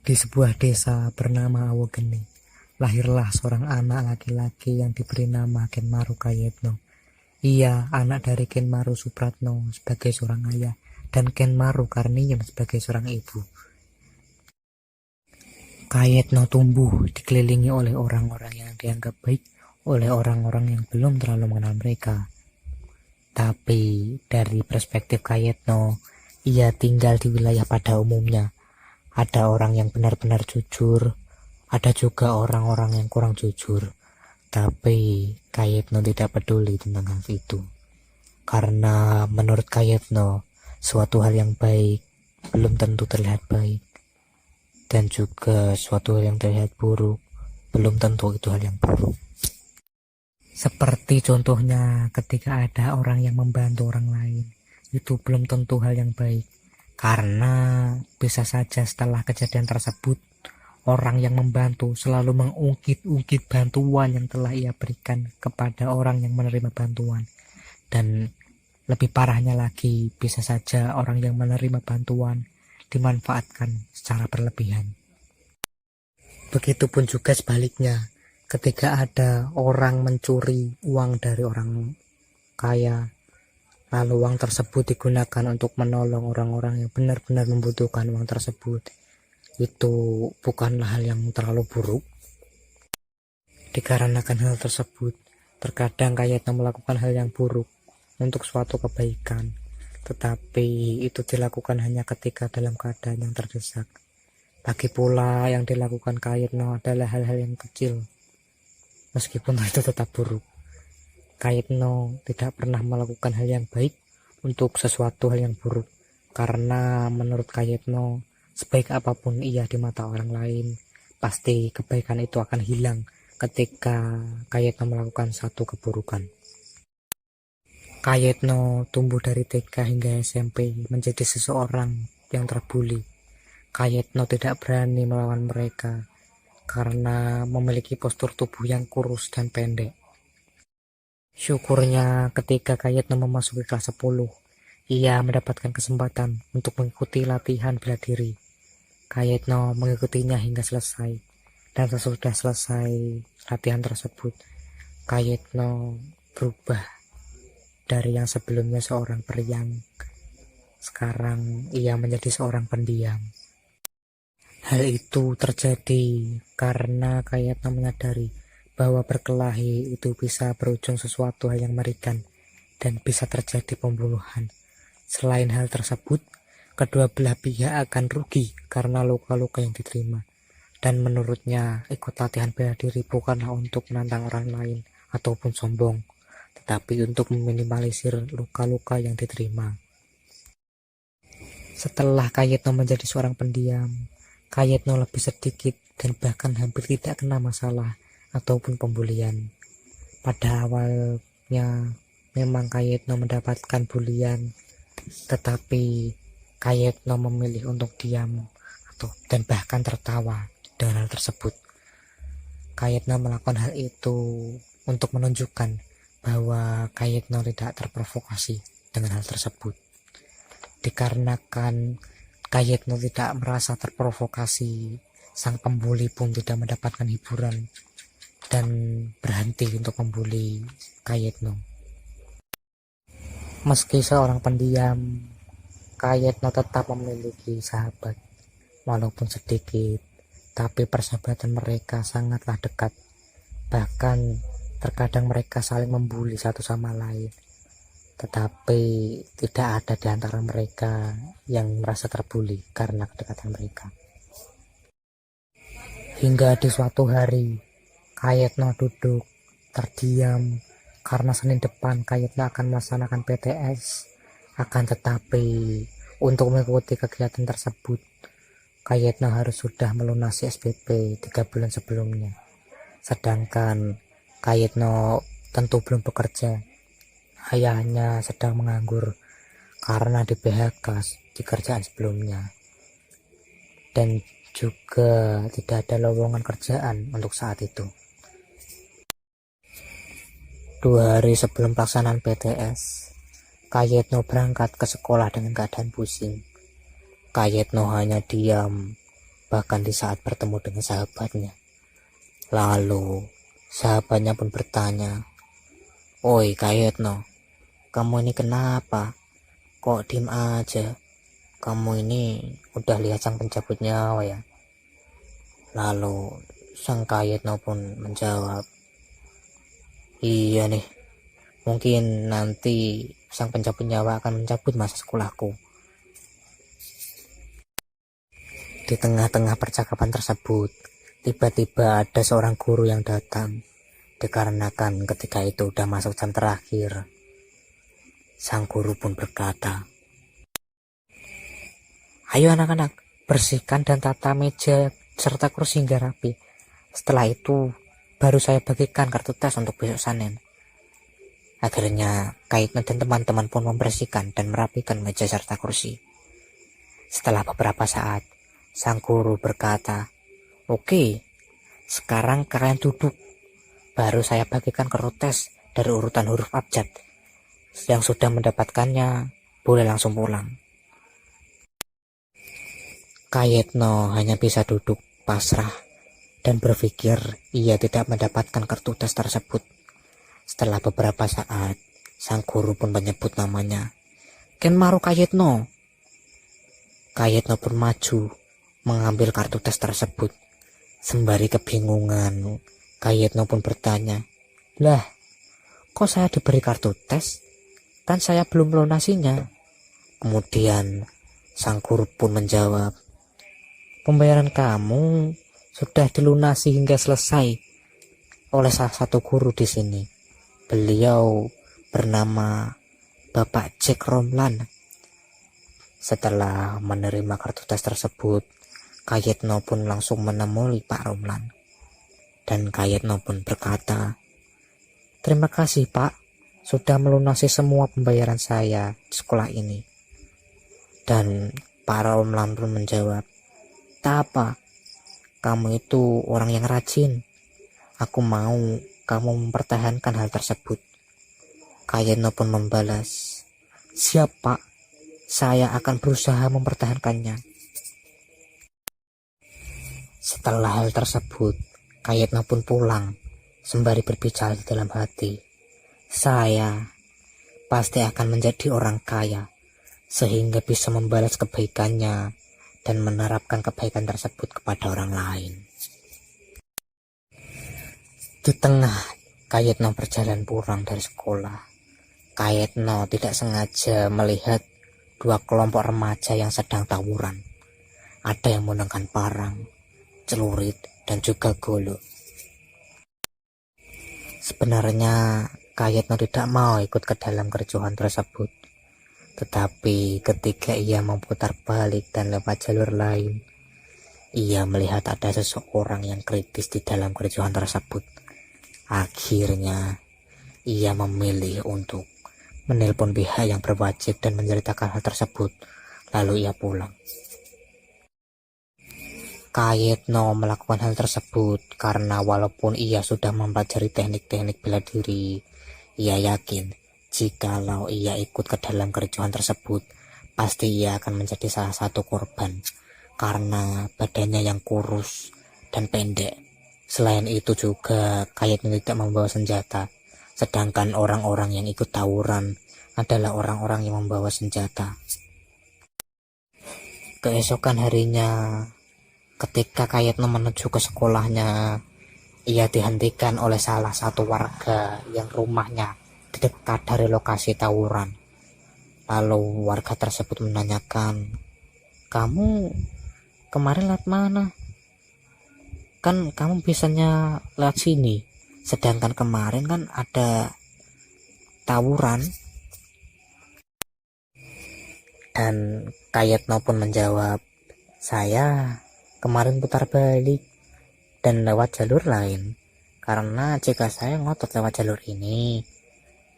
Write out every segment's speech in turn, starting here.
Di sebuah desa bernama Awogeni, lahirlah seorang anak laki-laki yang diberi nama Kenmaru Kayetno. Ia anak dari Kenmaru Supratno sebagai seorang ayah dan Kenmaru Karniyen sebagai seorang ibu. Kayetno tumbuh dikelilingi oleh orang-orang yang dianggap baik oleh orang-orang yang belum terlalu mengenal mereka. Tapi dari perspektif Kayetno, ia tinggal di wilayah pada umumnya. Ada orang yang benar-benar jujur, ada juga orang-orang yang kurang jujur. Tapi Kayetno tidak peduli tentang hal itu. Karena menurut Kayetno, suatu hal yang baik belum tentu terlihat baik. Dan juga suatu hal yang terlihat buruk belum tentu itu hal yang buruk. Seperti contohnya ketika ada orang yang membantu orang lain, itu belum tentu hal yang baik. Karena bisa saja setelah kejadian tersebut, orang yang membantu selalu mengungkit-ungkit bantuan yang telah ia berikan kepada orang yang menerima bantuan. Dan lebih parahnya lagi, bisa saja orang yang menerima bantuan dimanfaatkan secara berlebihan. Begitupun juga sebaliknya, ketika ada orang mencuri uang dari orang kaya, lalu uang tersebut digunakan untuk menolong orang-orang yang benar-benar membutuhkan uang tersebut, itu bukanlah hal yang terlalu buruk. Dikarenakan hal tersebut, terkadang Kayetno melakukan hal yang buruk untuk suatu kebaikan, tetapi itu dilakukan hanya ketika dalam keadaan yang terdesak. Lagi pula yang dilakukan Kayetno adalah hal-hal yang kecil, meskipun itu tetap buruk. Kayetno tidak pernah melakukan hal yang baik untuk sesuatu hal yang buruk, karena menurut Kayetno, sebaik apapun ia di mata orang lain, pasti kebaikan itu akan hilang ketika Kayetno melakukan satu keburukan. Kayetno tumbuh dari TK hingga SMP menjadi seseorang yang terbuli. Kayetno tidak berani melawan mereka karena memiliki postur tubuh yang kurus dan pendek. Syukurnya ketika Kayetno memasuki kelas 10, ia mendapatkan kesempatan untuk mengikuti latihan bela diri. Kayetno mengikutinya hingga selesai, dan sesudah selesai latihan tersebut, Kayetno berubah dari yang sebelumnya seorang periang. Sekarang ia menjadi seorang pendiam. Hal itu terjadi karena Kayetno menyadari bahwa berkelahi itu bisa berujung sesuatu hal yang mengerikan dan bisa terjadi pembunuhan. Selain hal tersebut, kedua belah pihak akan rugi karena luka-luka yang diterima. Dan menurutnya, ikut latihan bela diri bukanlah untuk menantang orang lain ataupun sombong, tetapi untuk meminimalisir luka-luka yang diterima. Setelah Kayetno menjadi seorang pendiam, Kayetno lebih sedikit dan bahkan hampir tidak kena masalah ataupun pembulian. Pada awalnya memang Kayetno mendapatkan bulian, tetapi Kayetno memilih untuk diam dan bahkan tertawa dengan hal tersebut. Kayetno melakukan hal itu untuk menunjukkan bahwa Kayetno tidak terprovokasi dengan hal tersebut. Dikarenakan Kayetno tidak merasa terprovokasi, sang pembuli pun tidak mendapatkan hiburan dan berhenti untuk membuli Kayetno. Meski seorang pendiam, Kayetno tetap memiliki sahabat, walaupun sedikit, tapi persahabatan mereka sangatlah dekat. Bahkan terkadang mereka saling membuli satu sama lain, tetapi tidak ada di antara mereka yang merasa terbuli karena kedekatan mereka. Hingga di suatu hari, Kayetno duduk terdiam karena Senin depan Kayetno akan melaksanakan PTS. Akan tetapi, untuk mengikuti kegiatan tersebut, Kayetno harus sudah melunasi SPP 3 bulan sebelumnya. Sedangkan Kayetno tentu belum bekerja. Ayahnya sedang menganggur karena di PHK di kerjaan sebelumnya, dan juga tidak ada lowongan kerjaan untuk saat itu. 2 hari sebelum pelaksanaan PTS, Kayetno berangkat ke sekolah dengan keadaan pusing. Kayetno hanya diam bahkan di saat bertemu dengan sahabatnya. Lalu sahabatnya pun bertanya, "Oi Kayetno, kamu ini kenapa? Kok diem aja? Kamu ini udah lihat sang pencabut nyawa ya?" Lalu sang Kayetno pun menjawab, "Iya nih, mungkin nanti sang pencabut nyawa akan mencabut masa sekolahku." Di tengah-tengah percakapan tersebut, tiba-tiba ada seorang guru yang datang. Dikarenakan ketika itu udah masuk jam terakhir, sang guru pun berkata, "Ayo anak-anak, bersihkan dan tata meja serta kursi hingga rapi. Setelah itu, baru saya bagikan kartu tes untuk besok Senin." Akhirnya, Kayetno dan teman-teman pun membersihkan dan merapikan meja serta kursi. Setelah beberapa saat, sang guru berkata, "Oke, sekarang kalian duduk. Baru saya bagikan kartu tes dari urutan huruf abjad. Yang sudah mendapatkannya, boleh langsung pulang." Kayetno hanya bisa duduk pasrah dan berpikir ia tidak mendapatkan kartu tes tersebut. Setelah beberapa saat, sang guru pun menyebut namanya, "Kenmaru Kayetno." Kayetno pun maju mengambil kartu tes tersebut. Sembari kebingungan, Kayetno pun bertanya, "Lah, kok saya diberi kartu tes? Kan saya belum melunasinya." Kemudian sang guru pun menjawab, "Pembayaran kamu sudah dilunasi hingga selesai oleh salah satu guru di sini. Beliau bernama Bapak Jack Romlan." Setelah menerima kartu tes tersebut, Kayetno pun langsung menemui Pak Romlan. Dan Kayetno pun berkata, "Terima kasih Pak, sudah melunasi semua pembayaran saya di sekolah ini." Dan Pak Romlan pun menjawab, "Tak apa, kamu itu orang yang rajin. Aku mau kamu mempertahankan hal tersebut." Kayetno pun membalas, "Siap Pak, saya akan berusaha mempertahankannya." Setelah hal tersebut, Kayetno pun pulang, sembari berbicara di dalam hati, "Saya pasti akan menjadi orang kaya, sehingga bisa membalas kebaikannya dan menerapkan kebaikan tersebut kepada orang lain." Di tengah Kayetno berjalan pulang dari sekolah, Kayetno tidak sengaja melihat dua kelompok remaja yang sedang tawuran. Ada yang menggunakan parang, celurit, dan juga golok. Sebenarnya Kayetno tidak mau ikut ke dalam kericuhan tersebut. Tetapi ketika ia memutar balik dan lewat jalur lain, ia melihat ada seseorang yang kritis di dalam kericuhan tersebut. Akhirnya ia memilih untuk menelpon pihak yang berwajib dan menceritakan hal tersebut. Lalu ia pulang. Kayetno melakukan hal tersebut karena walaupun ia sudah mempelajari teknik-teknik bela diri, ia yakin jikalau ia ikut ke dalam kericuhan tersebut, pasti ia akan menjadi salah satu korban karena badannya yang kurus dan pendek. Selain itu juga Kayetno tidak membawa senjata, sedangkan orang-orang yang ikut tawuran adalah orang-orang yang membawa senjata. Keesokan harinya, ketika Kayetno menuju ke sekolahnya, ia dihentikan oleh salah satu warga yang rumahnya di dekat dari lokasi tawuran. Lalu warga tersebut menanyakan, "Kamu kemarin lewat mana? Kan kamu biasanya lewat sini, sedangkan kemarin kan ada tawuran." Dan Kayetno pun menjawab, "Saya kemarin putar balik dan lewat jalur lain, karena jika saya ngotot lewat jalur ini,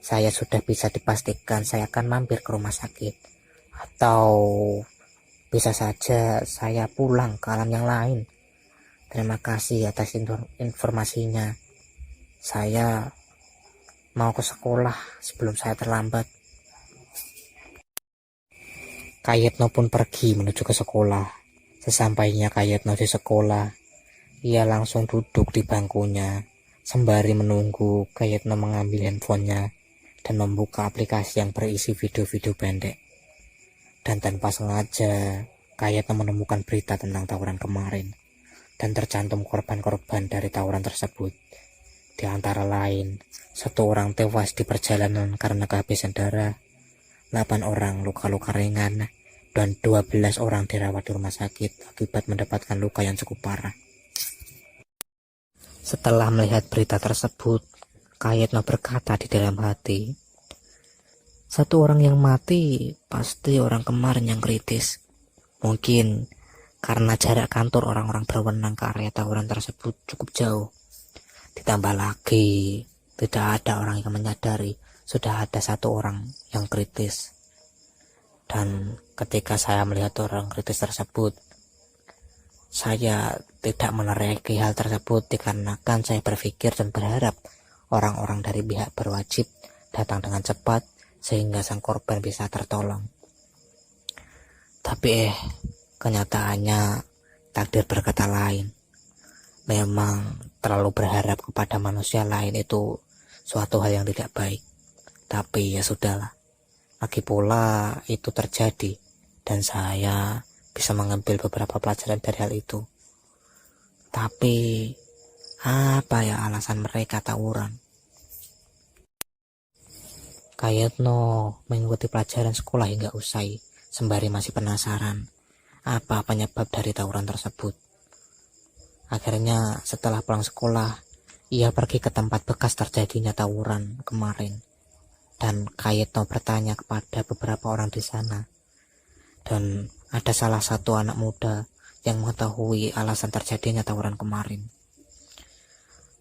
saya sudah bisa dipastikan saya akan mampir ke rumah sakit, atau bisa saja saya pulang ke alam yang lain. Terima kasih atas informasinya. Saya mau ke sekolah sebelum saya terlambat." Kayetno pun pergi menuju ke sekolah. Sesampainya Kayetno di sekolah, ia langsung duduk di bangkunya. Sembari menunggu, Kayetno mengambil handphonenya dan membuka aplikasi yang berisi video-video pendek. Dan tanpa sengaja, Kayetno menemukan berita tentang tawuran kemarin dan tercantum korban-korban dari tawuran tersebut. Di antara lain, 1 orang tewas di perjalanan karena kehabisan darah, 8 orang luka-luka ringan, dan 12 orang dirawat di rumah sakit akibat mendapatkan luka yang cukup parah. Setelah melihat berita tersebut, Kayetno berkata di dalam hati, 1 orang yang mati pasti orang kemarin yang kritis. Mungkin karena jarak kantor orang-orang berwenang ke area tawuran tersebut cukup jauh. Ditambah lagi, tidak ada orang yang menyadari sudah ada 1 orang yang kritis. Dan ketika saya melihat orang kritis tersebut, saya tidak meneriaki hal tersebut dikarenakan saya berpikir dan berharap orang-orang dari pihak berwajib datang dengan cepat sehingga sang korban bisa tertolong. Tapi kenyataannya takdir berkata lain. Memang terlalu berharap kepada manusia lain itu suatu hal yang tidak baik. Tapi ya sudahlah. Lagi pula itu terjadi dan saya bisa mengambil beberapa pelajaran dari hal itu. Tapi apa ya alasan mereka tawuran? Kayetno mengikuti pelajaran sekolah hingga usai, sembari masih penasaran apa penyebab dari tawuran tersebut. Akhirnya setelah pulang sekolah, ia pergi ke tempat bekas terjadinya tawuran kemarin. Dan Kayetno bertanya kepada beberapa orang di sana. Dan ada salah satu anak muda yang mengetahui alasan terjadinya tawuran kemarin.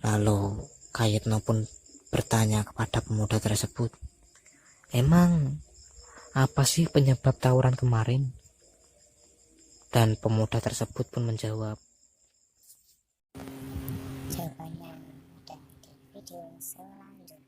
Lalu Kayetno pun bertanya kepada pemuda tersebut, emang apa sih penyebab tawuran kemarin? Dan pemuda tersebut pun menjawab, jawabannya ada di video selanjutnya.